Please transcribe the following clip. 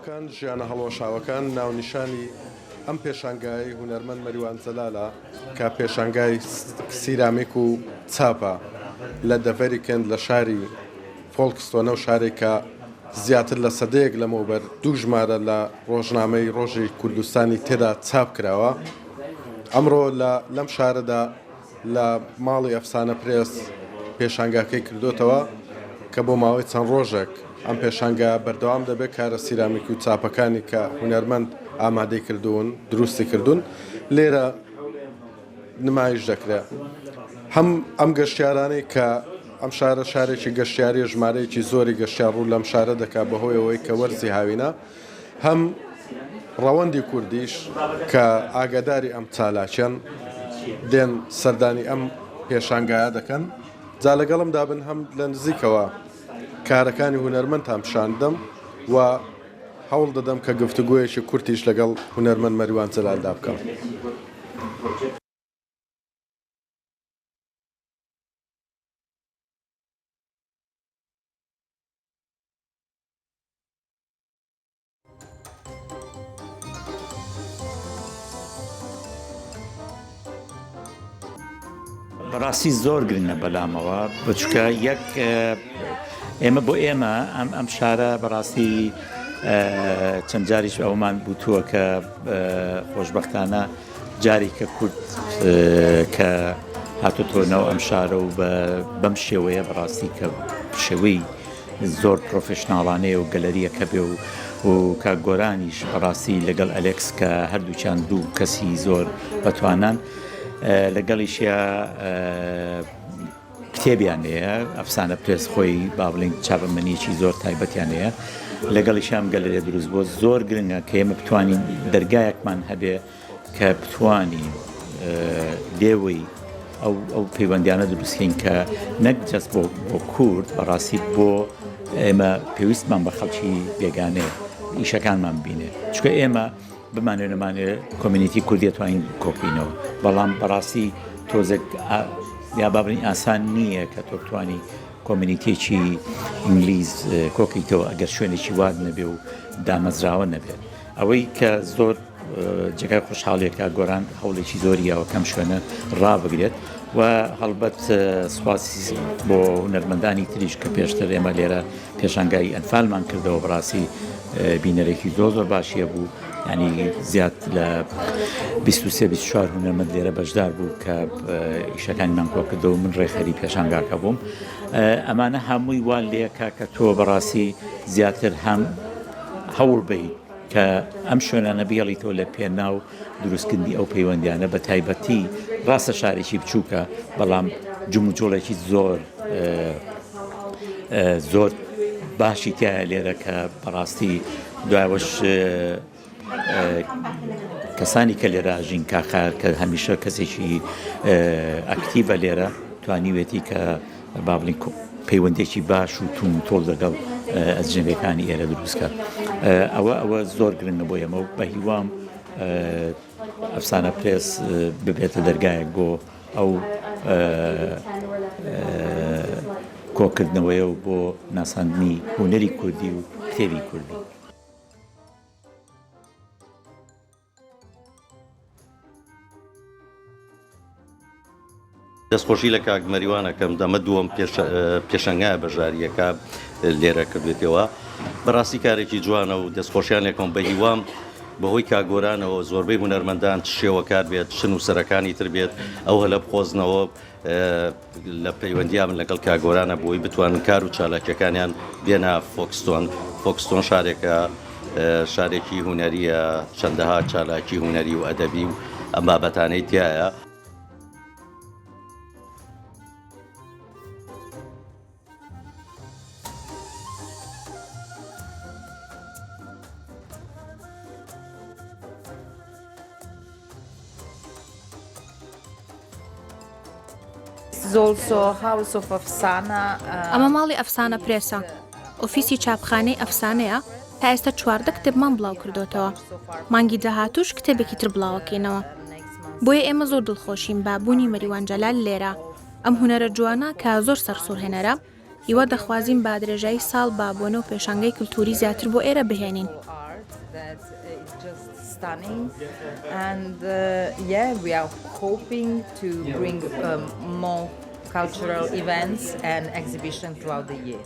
هەڵۆشاوەکان ژیانە هەڵۆشاوەکان ناونیشانی ئەم پێشانگای هونەرمەند مەریوان جەلالە کە پێشانگای سیرامیک و چاپە لە دەڤەریکەند لە شاری فۆڵکستۆنە و شارێکە زیاتر لە سەدەیەک لەمەوبەر دوو ژمارە لە ڕۆژنامەی ڕۆژی کوردستانی تێدا چاپ کراوە. ئەمڕۆ لەم شارەدا لە ماڵی ئەفسانە پرێس پێشانگاکەی کردوتەوە کە بۆ ماوەی چەند ڕۆژێک ئەم پێشانگا بەردەوام دەبێت کارە سیرامیک و چاپەکانی کە هونەرمەند ئامادەی کردوون دروستی کردوون لێرە نمایش دەکرێت. ئەم گەشتیارانەی کە ئەم شارە شارێکی گەشتیاری ژمارەیەکی زۆری گەشتیار ڕوو لەم شارە دەکات بەهۆی ئەوەی کە وەرزی هاوینە، هەم ڕەوەندی کوردیش کە ئاگاداری ئەم چالاکیان دێن سەردانی ئەم پێشانگایە دەکەن. جا لەگەڵم دابن هەم لە نزیکەوە کارەکانی هونەرمەند تامشاندەم و هەوڵ دەدەم کە گفتوگویەکی کورتیش لەگەڵ هونەرمەند مەریوان جەلالدا بکەم. بەڕاستی زۆر گرنگە بەلامەوە بچکە یەک ئێمە بۆ ئێمە ئەم شارە بەڕاستی چەند جاریش ئەومان بوتووە کە خۆشبەختانە جاری کە کورد کە هاتوتۆنەوە ئەم شارە و بەم شێوەیە بەڕاستی کە شێوەی زۆر پرۆفشناڵانەیە و گەلەریەکە بێ و کاک گۆرانیش بەڕاستی لەگەڵ ئەلێکس کە هەردووچیان دوو کەسی زۆر بەتوانان لەگەڵیشە کتێبیانەیە ئەفسانە پرێس خۆی با بڵین چاپەمەنیەکی زۆر تایبەتیان هەیە لەگەڵیشام گەلەرێ دروست بۆ زۆر گرنگە کە ئێمە بتوانین دەرگایەکمان هەبێ کە بتوانین دێوەی ئەو پەیوەندیانە دروستکەین کە نەک جەست بۆ کورد بەڕاستی بۆ ئێمە پێویستمان بە خەڵکی بێگانەیە ئیشەکانمان بینێ چکە ئێمە بمانێ نەمانێ کۆمیونیتی کوردی توانین کۆکینەوە بەڵام بەڕاستی تۆزێک یا بابرین ئاسان نییە کە تۆ بتوانی کۆمیونیتێکی ئینگلیز کۆکیتەوە ئەگەر شوێنێکی واد نەبێ و دامەزراوە نەبێت. ئەوەی کە زۆر جگای خۆشحاڵیەکە گۆران هەوڵێکی زۆریەوە کەم شوێنە ڕابگرێت و هەڵبەت سوپاسی بۆ هونەرمەندانی تریش کە پێشتر ئێمە لێرە پێشانگای ئەنفالمان کردەوە بەڕاستی بینەرێکی زۆر باشیە بوو ینی زیاد لە 23-24 هونەرمەند لێرە بەشدار بوو کە ئیشەکانیمان کۆ کردەوە من ڕێخەری پێشانگاکە بووم. ئەمانە هەمووی وا لێکە کە تۆ بەڕاستی زیاتر هەم هەوڵ بی کە ئەم شوێنانە بێڵیتەوە لە پێناو دروستکردنی ئەو پەیوەندیانە بە تایبەتی ڕاستە شارێکی بچووکە بەڵام جموجۆڵێکی زۆر باشی تایە لێرە کە بەڕاستی دوایەوەش کەسانی کە لێرە ژین کاخار کە هەمیشە کەسێکی ئەکتیڤە لێرە توانیوێتی کە بابلین پەیوەندێکی باش و تون تۆڵ لەگەڵ ئەجنبیەکانی ئێرە دروستکە. ئەوە زۆر گرنگە بۆ ئێمە و بە هیوام ئەفسانە پرێس ببێتە دەرگایەک بۆ ئەو کۆکردنەوەیە و بۆ ناساندنی هونەری کوردی و کتێبی کوردی. دەستخۆشی لە کاک مەریوانەکەم دەمە دووەم پێشەنگایە بەژاریەکە لێرە کردوێتەوە بەڕاستی کارێکی جوانە و دەستخۆشیانێکم بە هیوام بەهۆی کاگۆرانەوە زۆربەی هونەرمەندان شێوە کار بێت شن و سەرەکانی تر بێت ئەو هەلە بخۆزنەوە لە پەیوەندیان لەگەڵ کاگۆرانە بۆی بتوانن کار و چالاکیەکانیان بێنە فۆکستۆن شارێکە شارێکی هونەریە چەندەها چالاکی هونەری و ئەدەبی و ئەم بابەتانەی تایە. ئەمە ماڵی ئەفسانە پرێسە ئۆفیسی چاپخانەی ئەفسانەیە تا ئێستا 14 کتێبمان بڵاو کردوتەوە مانگی داهاتوش کتێبێکی تر بڵاوەکەینەوە بۆیە ئێمە زۆر دڵخۆشین بابوونی مەریوان جەلال لێرە ئەم هونەرە جوانە کە زۆر سەرسوڕهێنەرە هیوا دەخوازیین با درێژایی ساڵ بابوونە و پێشانگەی کللتوری زیاتر بۆ ئێرە بهێنین art that is just stunning, and we are hoping to bring more cultural events and exhibitions throughout the year.